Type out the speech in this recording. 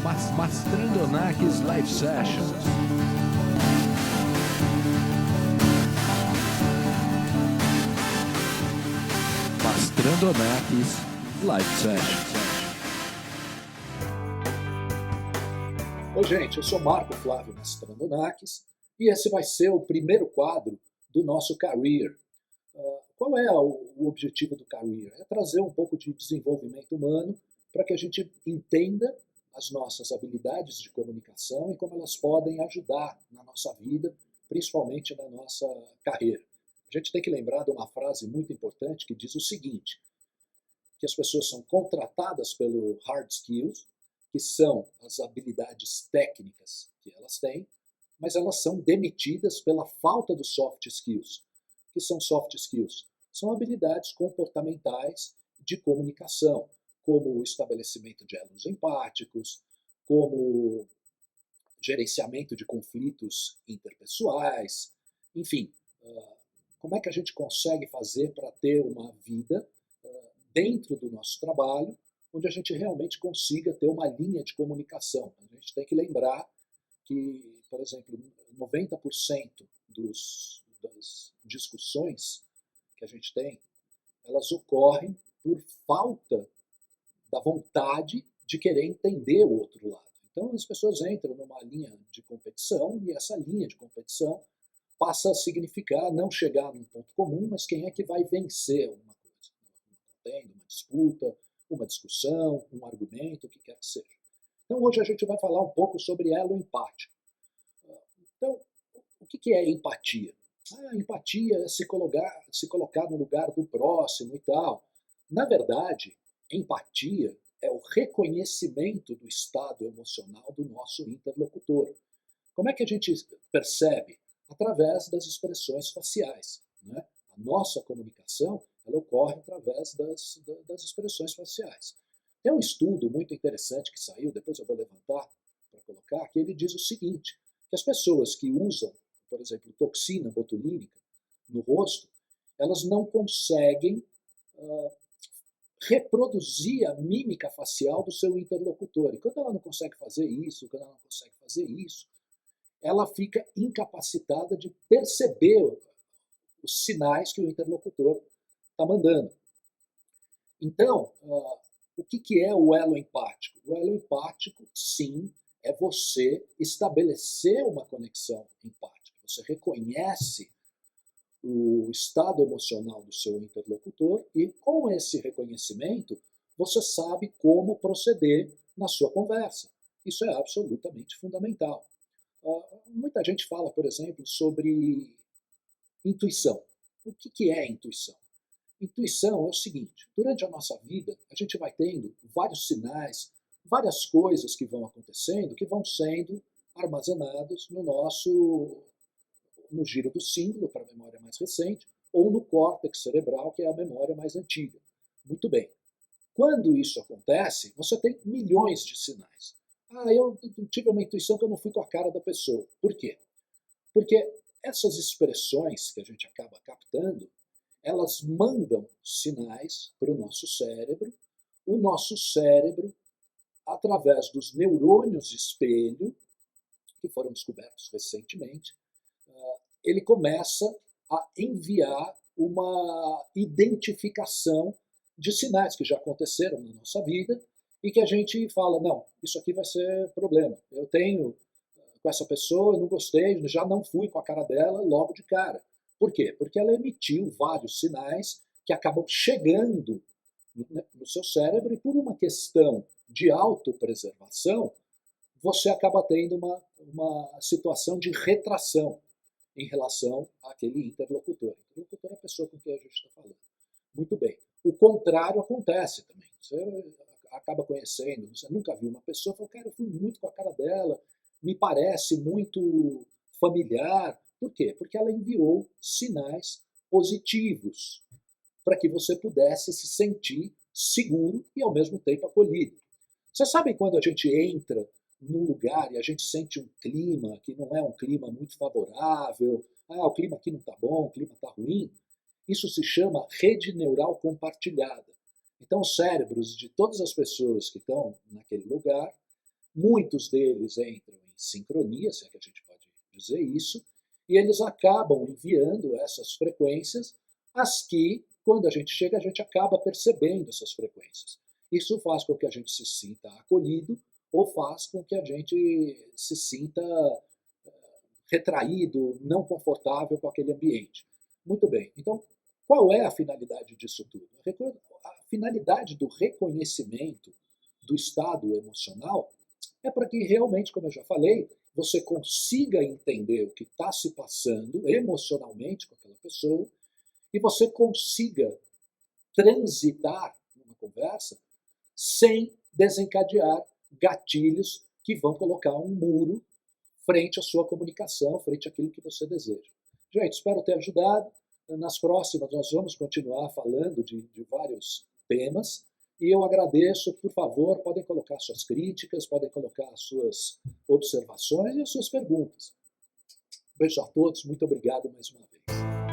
Mastrandonakis Live Sessions. Mastrandonakis Live Sessions. Oi, gente, eu sou Marco Flávio Mastrandonakis e esse vai ser o primeiro quadro do nosso Career. Qual é o objetivo do Career? É trazer um pouco de desenvolvimento humano para que a gente entenda as nossas habilidades de comunicação e como elas podem ajudar na nossa vida, principalmente na nossa carreira. A gente tem que lembrar de uma frase muito importante que diz o seguinte, que as pessoas são contratadas pelo hard skills, que são as habilidades técnicas que elas têm, mas elas são demitidas pela falta dos soft skills. O que são soft skills? São habilidades comportamentais de comunicação, como o estabelecimento de elos empáticos, como gerenciamento de conflitos interpessoais, enfim, como é que a gente consegue fazer para ter uma vida dentro do nosso trabalho, onde a gente realmente consiga ter uma linha de comunicação. A gente tem que lembrar que, por exemplo, 90% das discussões que a gente tem, elas ocorrem por falta da vontade de querer entender o outro lado. Então as pessoas entram numa linha de competição e essa linha de competição passa a significar não chegar num ponto comum, mas quem é que vai vencer uma coisa, uma disputa, uma discussão, um argumento, o que quer que seja. Então hoje a gente vai falar um pouco sobre elo empático. Então, o que é empatia? A empatia é se colocar no lugar do próximo e tal. Na verdade, empatia é o reconhecimento do estado emocional do nosso interlocutor. Como é que a gente percebe? Através das expressões faciais. Né? A nossa comunicação ela ocorre através das expressões faciais. Tem um estudo muito interessante que saiu, depois eu vou levantar para colocar, que ele diz o seguinte, que as pessoas que usam, por exemplo, toxina botulínica no rosto, elas não conseguem reproduzir a mímica facial do seu interlocutor. E quando ela não consegue fazer isso, ela fica incapacitada de perceber os sinais que o interlocutor está mandando. Então, o que é o elo empático? O elo empático, sim, é você estabelecer uma conexão empática. Você reconhece o estado emocional do seu interlocutor e, com esse reconhecimento, você sabe como proceder na sua conversa. Isso é absolutamente fundamental. Muita gente fala, por exemplo, sobre intuição. O que é intuição? Intuição é o seguinte, durante a nossa vida, a gente vai tendo vários sinais, várias coisas que vão acontecendo, que vão sendo armazenados no giro do símbolo, para a memória mais recente, ou no córtex cerebral, que é a memória mais antiga. Muito bem. Quando isso acontece, você tem milhões de sinais. Eu tive uma intuição que eu não fui com a cara da pessoa. Por quê? Porque essas expressões que a gente acaba captando, elas mandam sinais para o nosso cérebro. O nosso cérebro, através dos neurônios espelho, que foram descobertos recentemente, ele começa a enviar uma identificação de sinais que já aconteceram na nossa vida e que a gente fala, não, isso aqui vai ser problema. Eu tenho com essa pessoa, eu não gostei, já não fui com a cara dela logo de cara. Por quê? Porque ela emitiu vários sinais que acabam chegando no seu cérebro e por uma questão de autopreservação, você acaba tendo uma situação de retração em relação àquele interlocutor. O interlocutor é a pessoa com quem a gente está falando. Muito bem. O contrário acontece também. Você acaba conhecendo, você nunca viu uma pessoa, fala, cara, eu fui muito com a cara dela, me parece muito familiar. Por quê? Porque ela enviou sinais positivos para que você pudesse se sentir seguro e ao mesmo tempo acolhido. Você sabe quando a gente entra num lugar e a gente sente um clima que não é um clima muito favorável, o clima aqui não está bom, o clima está ruim, isso se chama rede neural compartilhada. Então os cérebros de todas as pessoas que estão naquele lugar Muitos deles entram em sincronia, se é que a gente pode dizer isso, e eles acabam enviando essas frequências, as que, quando a gente chega, a gente acaba percebendo essas frequências. Isso faz com que a gente se sinta acolhido ou faz com que a gente se sinta retraído, não confortável com aquele ambiente. Muito bem. Então, qual é a finalidade disso tudo? A finalidade do reconhecimento do estado emocional é para que realmente, como eu já falei, você consiga entender o que está se passando emocionalmente com aquela pessoa e você consiga transitar numa conversa sem desencadear gatilhos que vão colocar um muro frente à sua comunicação, frente àquilo que você deseja. Gente, espero ter ajudado. Nas próximas, nós vamos continuar falando de vários temas. E eu agradeço, por favor, podem colocar suas críticas, podem colocar suas observações e as suas perguntas. Beijo a todos, muito obrigado mais uma vez.